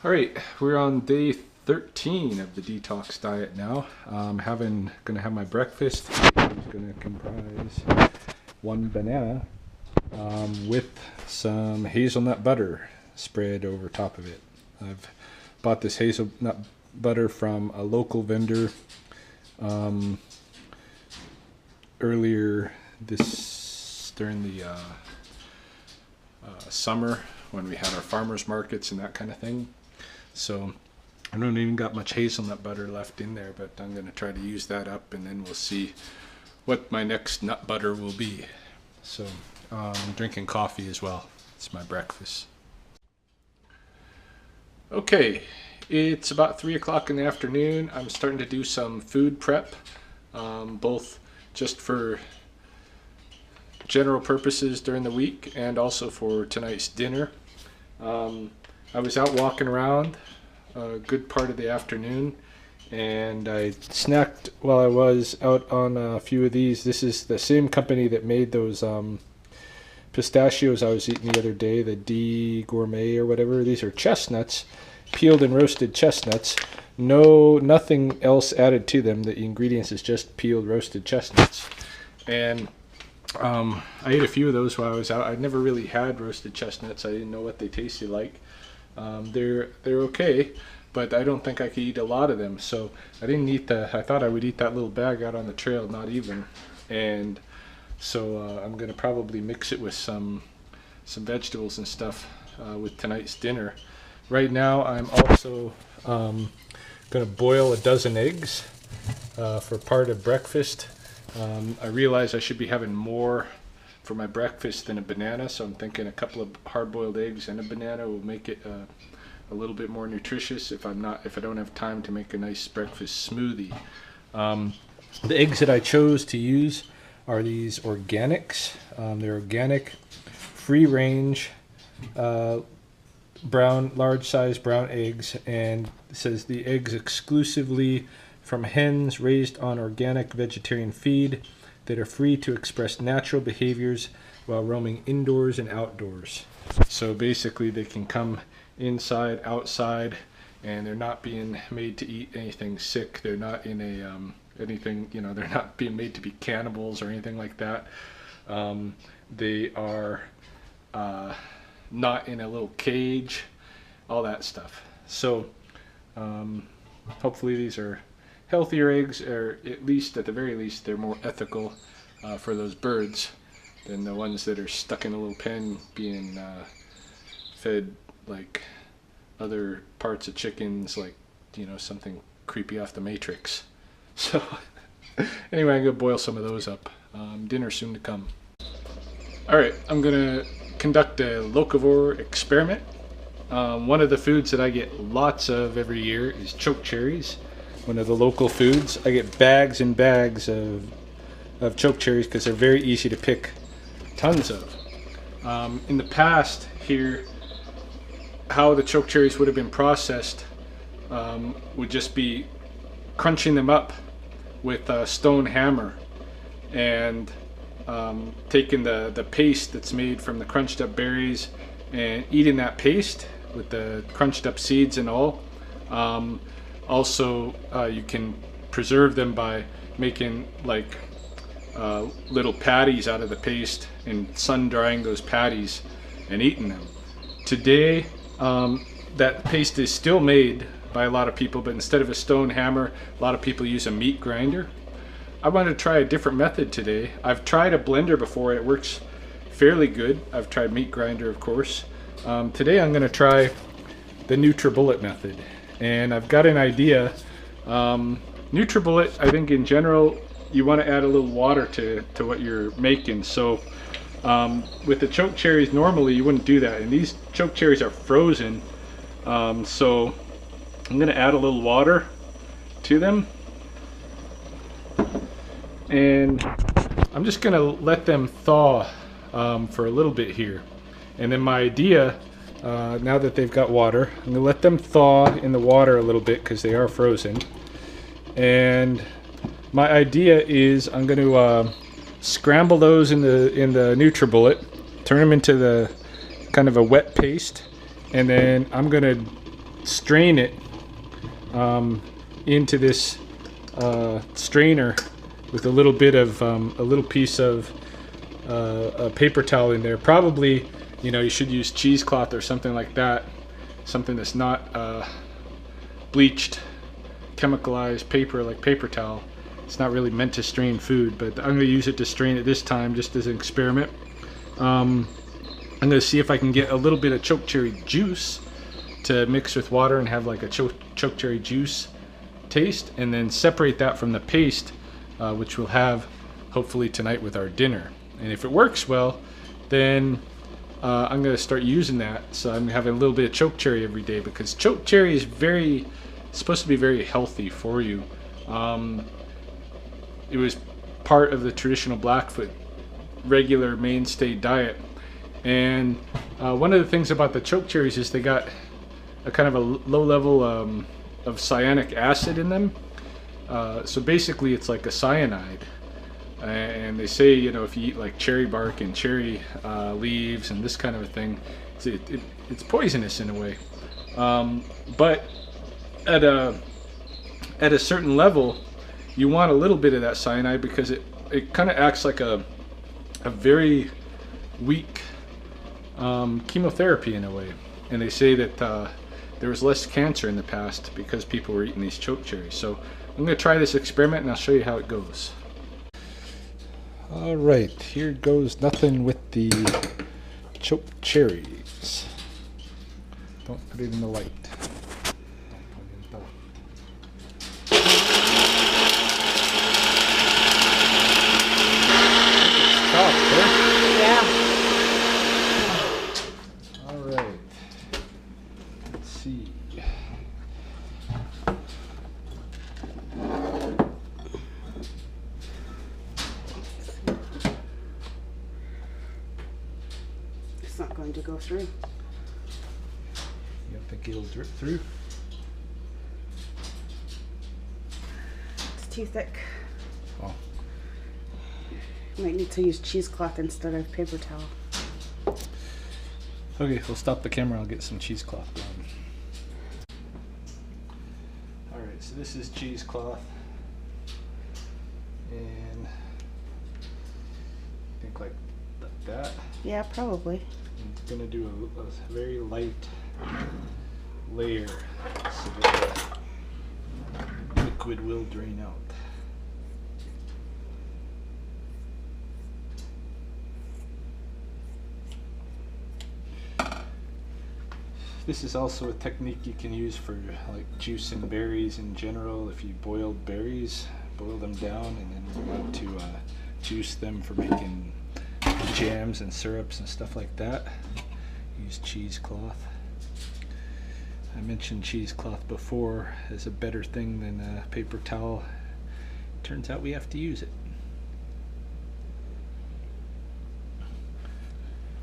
All right, we're on day 13 of the detox diet now. Gonna have my breakfast, which is gonna comprise one banana with some hazelnut butter spread over top of it. I've bought this hazelnut butter from a local vendor earlier during the summer when we had our farmers markets and that kind of thing. So I don't even got much hazelnut butter left in there, but I'm going to try to use that up, and then we'll see what my next nut butter will be. So I'm drinking coffee as well. It's my breakfast. Okay, it's about 3 o'clock in the afternoon. I'm starting to do some food prep, both just for general purposes during the week and also for tonight's dinner. I was out walking around a good part of the afternoon, and I snacked while I was out on a few of these. This is the same company that made those pistachios I was eating the other day, the D Gourmet or whatever. These are chestnuts, peeled and roasted chestnuts. Nothing else added to them. The ingredients is just peeled roasted chestnuts. And I ate a few of those while I was out. I'd never really had roasted chestnuts. I didn't know what they tasted like. They're okay, but I don't think I could eat a lot of them. So I didn't eat I thought I would eat that little bag out on the trail, not even. And so I'm gonna probably mix it with some vegetables and stuff with tonight's dinner. Right now I'm also gonna boil a dozen eggs for part of breakfast. I realize I should be having more for my breakfast than a banana, so I'm thinking a couple of hard-boiled eggs and a banana will make it a little bit more nutritious if I don't have time to make a nice breakfast smoothie. The eggs that I chose to use are these organics. They're organic, free-range, large-size brown eggs, and it says the eggs exclusively from hens raised on organic vegetarian feed that are free to express natural behaviors while roaming indoors and outdoors. So basically they can come inside, outside, and they're not being made to eat anything sick. They're not in they're not being made to be cannibals or anything like that. They are not in a little cage, all that stuff. So hopefully these are healthier eggs, or at the very least they're more ethical for those birds than the ones that are stuck in a little pen being fed like other parts of chickens, like something creepy off the Matrix. So anyway, I'm gonna boil some of those up. Dinner soon to come. Alright, I'm gonna conduct a locavore experiment. One of the foods that I get lots of every year is chokecherries. One of the local foods. I get bags and bags of chokecherries because they're very easy to pick tons of. In the past here, how the chokecherries would have been processed would just be crunching them up with a stone hammer and taking the paste that's made from the crunched up berries and eating that paste with the crunched up seeds and all. Also, you can preserve them by making like little patties out of the paste and sun drying those patties and eating them. Today, that paste is still made by a lot of people, but instead of a stone hammer, a lot of people use a meat grinder. I wanted to try a different method today. I've tried a blender before and it works fairly good. I've tried meat grinder, of course. Today I'm going to try the NutriBullet method. And I've got an idea. NutriBullet, I think in general, you want to add a little water to what you're making. So with the chokecherries, normally you wouldn't do that. And these chokecherries are frozen. So I'm going to add a little water to them. And I'm just going to let them thaw for a little bit here. And then my idea, now that they've got water, I'm going to let them thaw in the water a little bit because they are frozen. And my idea is I'm going to scramble those in the NutriBullet, turn them into the kind of a wet paste, and then I'm going to strain it into this strainer with a little bit of a little piece of a paper towel in there. Probably, you know, you should use cheesecloth or something like that, something that's not bleached, chemicalized paper like paper towel. It's not really meant to strain food, but I'm going to use it to strain it this time just as an experiment. I'm going to see if I can get a little bit of chokecherry juice to mix with water and have like a chokecherry juice taste, and then separate that from the paste, which we'll have hopefully tonight with our dinner. And if it works well, then I'm going to start using that. So I'm having a little bit of chokecherry every day, because chokecherry is supposed to be very healthy for you. It was part of the traditional Blackfoot regular mainstay diet, and one of the things about the chokecherries is they got a kind of a low level of cyanic acid in them. So basically it's like a cyanide, and they say, you know, if you eat like cherry bark and cherry leaves and this kind of a thing, it's poisonous in a way. But at a certain level, you want a little bit of that cyanide, because it kind of acts like a very weak chemotherapy in a way. And they say that there was less cancer in the past because people were eating these chokecherries. So I'm going to try this experiment and I'll show you how it goes. All right, here goes nothing with the chokecherries. Don't put it in the light. Yeah. All right. Let's see. It's not going to go through. You don't think it'll drip through? It's too thick. Oh. Might need to use cheesecloth instead of paper towel. Okay, we'll stop the camera. I'll get some cheesecloth going. All right, so this is cheesecloth, and I think like that. Yeah, probably. I'm gonna do a very light layer so that the liquid will drain out. This is also a technique you can use for like juicing berries in general. If you boiled berries, boil them down, and then you want to juice them for making jams and syrups and stuff like that. Use cheesecloth. I mentioned cheesecloth before as a better thing than a paper towel. Turns out we have to use it.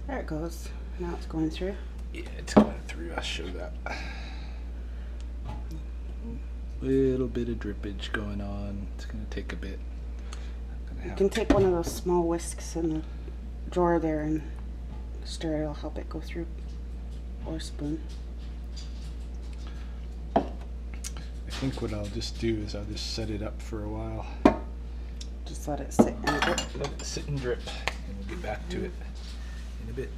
There it goes. Now it's going through. Yeah, it's going through. I'll show that. Little bit of drippage going on. It's going to take a bit. You can take one of those small whisks in the drawer there and stir it. It'll help it go through. Or a spoon. I think what I'll just do is I'll just set it up for a while. Just let it sit and drip. Let it sit and drip, and we'll get back to it in a bit.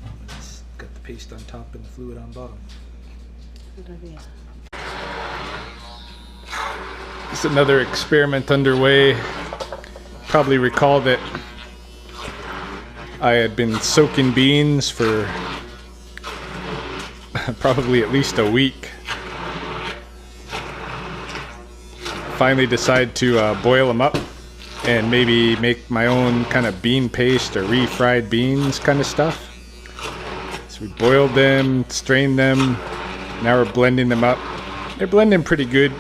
When it's got the paste on top and the fluid on bottom. Good idea. It's another experiment underway. Probably recall that I had been soaking beans for probably at least a week. Finally decided to boil them up and maybe make my own kind of bean paste or refried beans kind of stuff. So we boiled them, strained them, now we're blending them up. They're blending pretty good.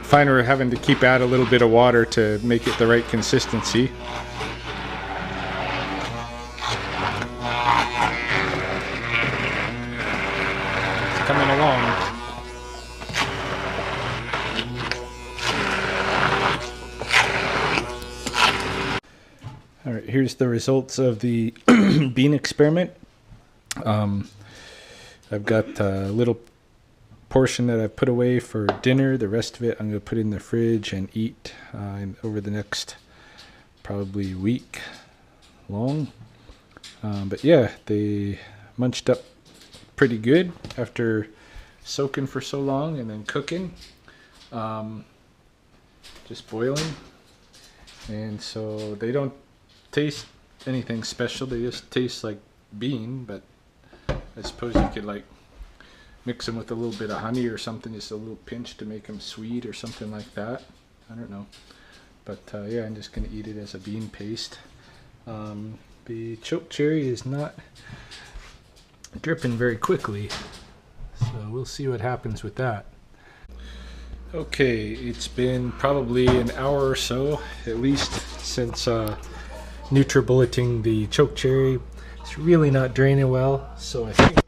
Find we're having to keep out a little bit of water to make it the right consistency. It's coming along. All right, here's the results of the bean experiment. I've got little portion that I've put away for dinner. The rest of it I'm going to put in the fridge and eat over the next probably week long. But yeah, they munched up pretty good after soaking for so long and then cooking. Just boiling. And so they don't taste anything special. They just taste like bean, but I suppose you could like mix them with a little bit of honey or something, just a little pinch to make them sweet or something like that. I don't know. But yeah, I'm just going to eat it as a bean paste. The chokecherry is not dripping very quickly, so we'll see what happens with that. Okay, it's been probably an hour or so, at least, since NutriBulleting the chokecherry. It's really not draining well, so I think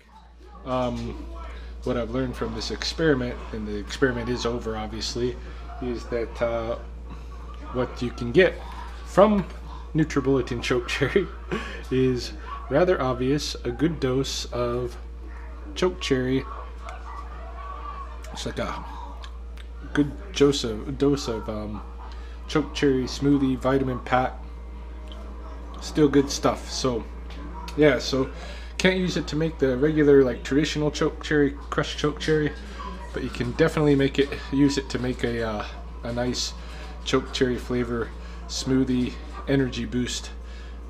what I've learned from this experiment, and the experiment is over obviously, is that what you can get from NutriBulleting chokecherry is rather obvious: a good dose of chokecherry. It's like a good dose of chokecherry smoothie, vitamin pack. Still good stuff. So yeah, so can't use it to make the regular like traditional chokecherry, crushed chokecherry, but you can definitely use it to make a nice chokecherry flavor smoothie, energy boost,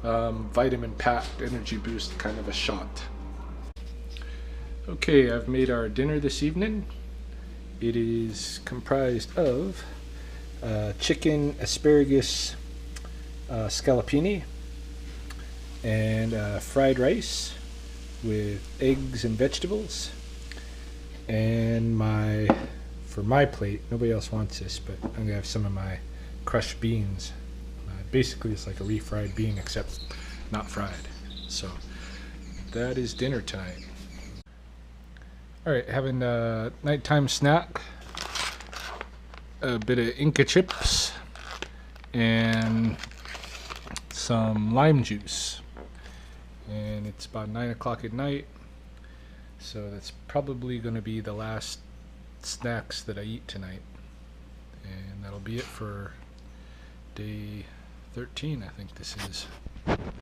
vitamin packed energy boost kind of a shot. Okay, I've made our dinner this evening. It is comprised of chicken asparagus scallopini and fried rice with eggs and vegetables. And for my plate, nobody else wants this, but I'm gonna have some of my crushed beans. Basically, it's like a refried bean, except not fried. So that is dinner tonight. All right, having a nighttime snack. A bit of Inca Chips and some lime juice. And it's about 9 o'clock at night, so that's probably going to be the last snacks that I eat tonight. And that'll be it for day 13, I think this is.